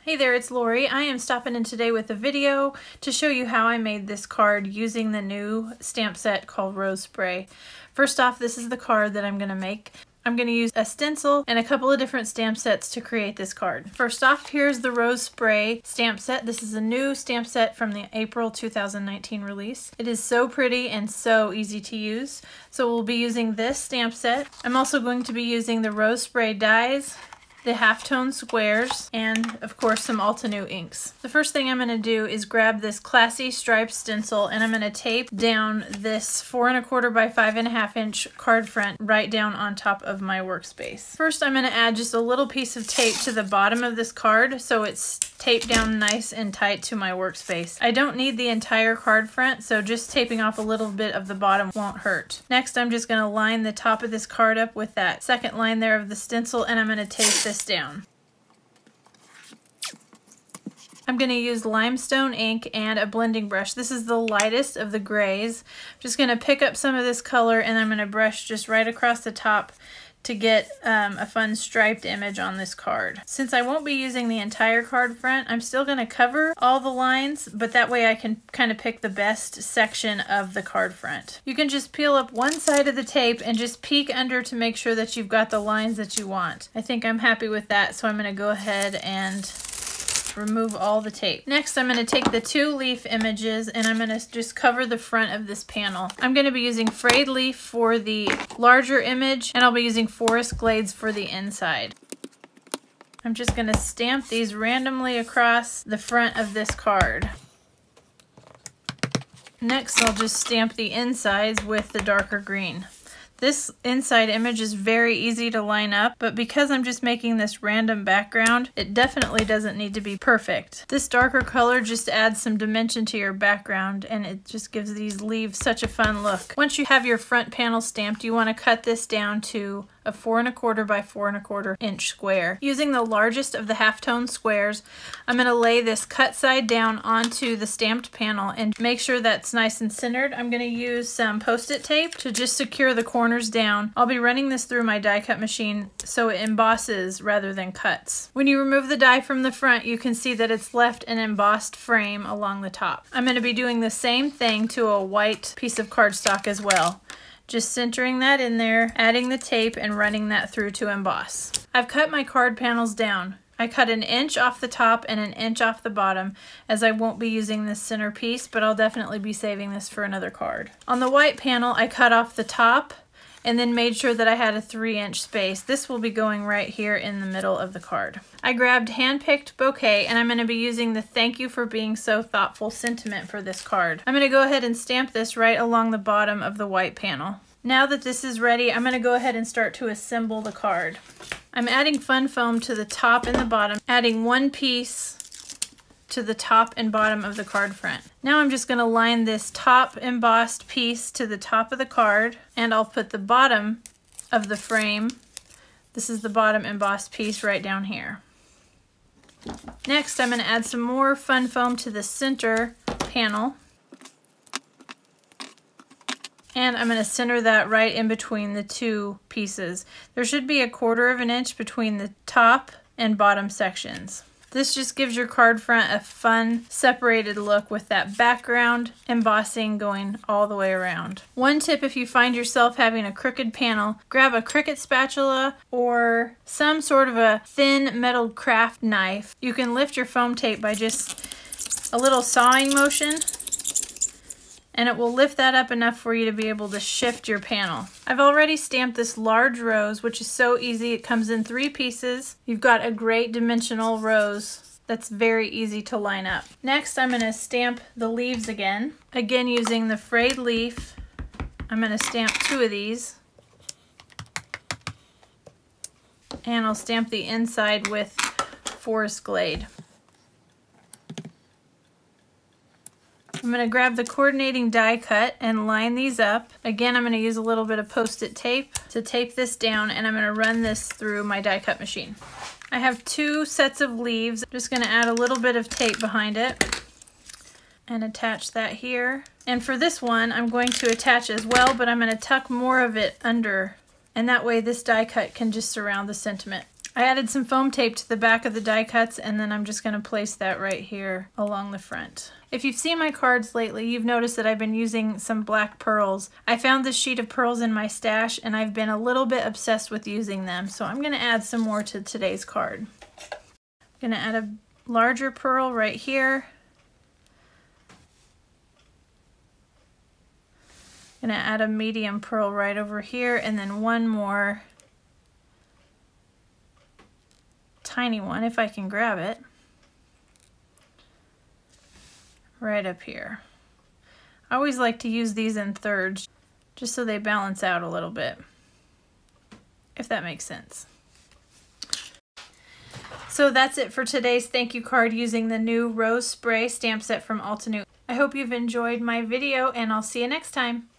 Hey there, it's Lori. I am stopping in today with a video to show you how I made this card using the new stamp set called Rose Spray. First off, this is the card that I'm going to make. I'm going to use a stencil and a couple of different stamp sets to create this card. First off, here's the Rose Spray stamp set. This is a new stamp set from the April 2019 release. It is so pretty and so easy to use. So we'll be using this stamp set. I'm also going to be using the Rose Spray dies, the Halftone Squares, and of course some Altenew inks. The first thing I'm going to do is grab this classy striped stencil and I'm going to tape down this 4 1/4 by 5 1/2 inch card front right down on top of my workspace. First I'm going to add just a little piece of tape to the bottom of this card so it's taped down nice and tight to my workspace. I don't need the entire card front, so just taping off a little bit of the bottom won't hurt. Next I'm just going to line the top of this card up with that second line there of the stencil and I'm going to tape this down. I'm going to use limestone ink and a blending brush. This is the lightest of the grays. I'm just going to pick up some of this color and I'm going to brush just right across the top to get a fun striped image on this card. Since I won't be using the entire card front, I'm still going to cover all the lines, but that way I can kind of pick the best section of the card front. You can just peel up one side of the tape and just peek under to make sure that you've got the lines that you want. I think I'm happy with that, so I'm going to go ahead and remove all the tape. Next, I'm going to take the 2 leaf images and I'm going to just cover the front of this panel. I'm going to be using Frayed leaf for the larger image and I'll be using Forest Glades for the inside. I'm just going to stamp these randomly across the front of this card. Next, I'll just stamp the insides with the darker green. This inside image is very easy to line up, but because I'm just making this random background, it definitely doesn't need to be perfect. This darker color just adds some dimension to your background and it just gives these leaves such a fun look. Once you have your front panel stamped, you want to cut this down to a 4 1/4 by 4 1/4 inch square. Using the largest of the halftone squares, I'm going to lay this cut side down onto the stamped panel and make sure that's nice and centered. I'm going to use some post-it tape to just secure the corners down. I'll be running this through my die cut machine so it embosses rather than cuts. When you remove the die from the front, you can see that it's left an embossed frame along the top. I'm going to be doing the same thing to a white piece of cardstock as well. Just centering that in there, adding the tape, and running that through to emboss. I've cut my card panels down. I cut 1 inch off the top and 1 inch off the bottom, as I won't be using this center piece, but I'll definitely be saving this for another card. On the white panel, I cut off the top and then made sure that I had a 3 inch space. This will be going right here in the middle of the card. I grabbed Handpicked Bouquet and I'm going to be using the "Thank you for being so thoughtful" sentiment for this card. I'm going to go ahead and stamp this right along the bottom of the white panel. Now that this is ready, I'm going to go ahead and start to assemble the card. I'm adding fun foam to the top and the bottom, adding 1 piece to the top and bottom of the card front. Now I'm just going to line this top embossed piece to the top of the card and I'll put the bottom of the frame, this is the bottom embossed piece, right down here. Next I'm going to add some more fun foam to the center panel and I'm going to center that right in between the 2 pieces. There should be a 1/4 inch between the top and bottom sections. This just gives your card front a fun separated look with that background embossing going all the way around. One tip: if you find yourself having a crooked panel, grab a Cricut spatula or some sort of a thin metal craft knife. You can lift your foam tape by just a little sawing motion and it will lift that up enough for you to be able to shift your panel. I've already stamped this large rose, which is so easy. It comes in 3 pieces. You've got a great dimensional rose that's very easy to line up. Next, I'm going to stamp the leaves again using the Frayed leaf. I'm going to stamp 2 of these. And I'll stamp the inside with Forest Glade. I'm going to grab the coordinating die cut and line these up. Again, I'm going to use a little bit of post-it tape to tape this down and I'm going to run this through my die cut machine. I have 2 sets of leaves. I'm just going to add a little bit of tape behind it and attach that here. And for this one, I'm going to attach as well, but I'm going to tuck more of it under, and that way this die cut can just surround the sentiment. I added some foam tape to the back of the die cuts, and then I'm just going to place that right here along the front. If you've seen my cards lately, you've noticed that I've been using some black pearls. I found this sheet of pearls in my stash, and I've been a little bit obsessed with using them, so I'm going to add some more to today's card. I'm going to add a larger pearl right here. I'm going to add a medium pearl right over here, and then one more tiny one, if I can grab it, right up here. I always like to use these in thirds just so they balance out a little bit, if that makes sense. So that's it for today's thank you card using the new Rose Spray stamp set from Altenew. I hope you've enjoyed my video, and I'll see you next time.